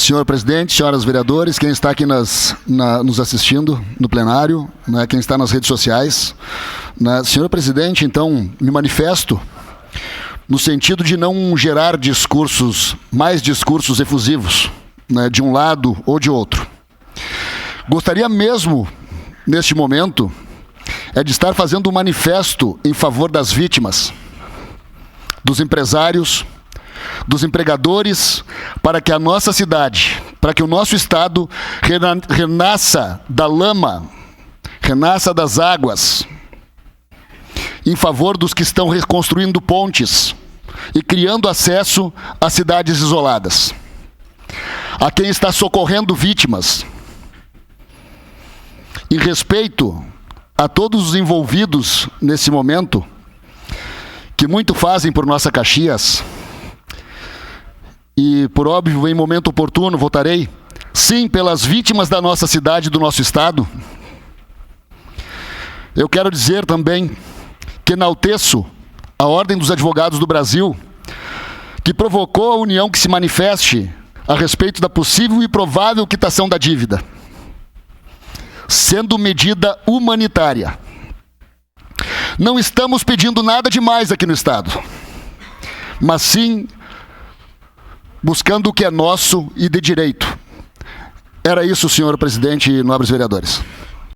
Senhor presidente, senhoras vereadores, quem está aqui nos assistindo no plenário, né, quem está nas redes sociais. Né, senhor presidente, então, me manifesto no sentido de não gerar mais discursos efusivos, né, de um lado ou de outro. Gostaria mesmo, neste momento, de estar fazendo um manifesto em favor das vítimas, dos empresários, dos empregadores, para que a nossa cidade, para que o nosso estado renasça da lama, renasça das águas, em favor dos que estão reconstruindo pontes e criando acesso a cidades isoladas, a quem está socorrendo vítimas, em respeito a todos os envolvidos nesse momento, que muito fazem por nossa Caxias. E, por óbvio, em momento oportuno, votarei, sim, pelas vítimas da nossa cidade e do nosso estado. Eu quero dizer também que enalteço a Ordem dos Advogados do Brasil, que provocou a União que se manifeste a respeito da possível e provável quitação da dívida, sendo medida humanitária. Não estamos pedindo nada demais aqui no estado, mas sim buscando o que é nosso e de direito. Era isso, senhor presidente e nobres vereadores.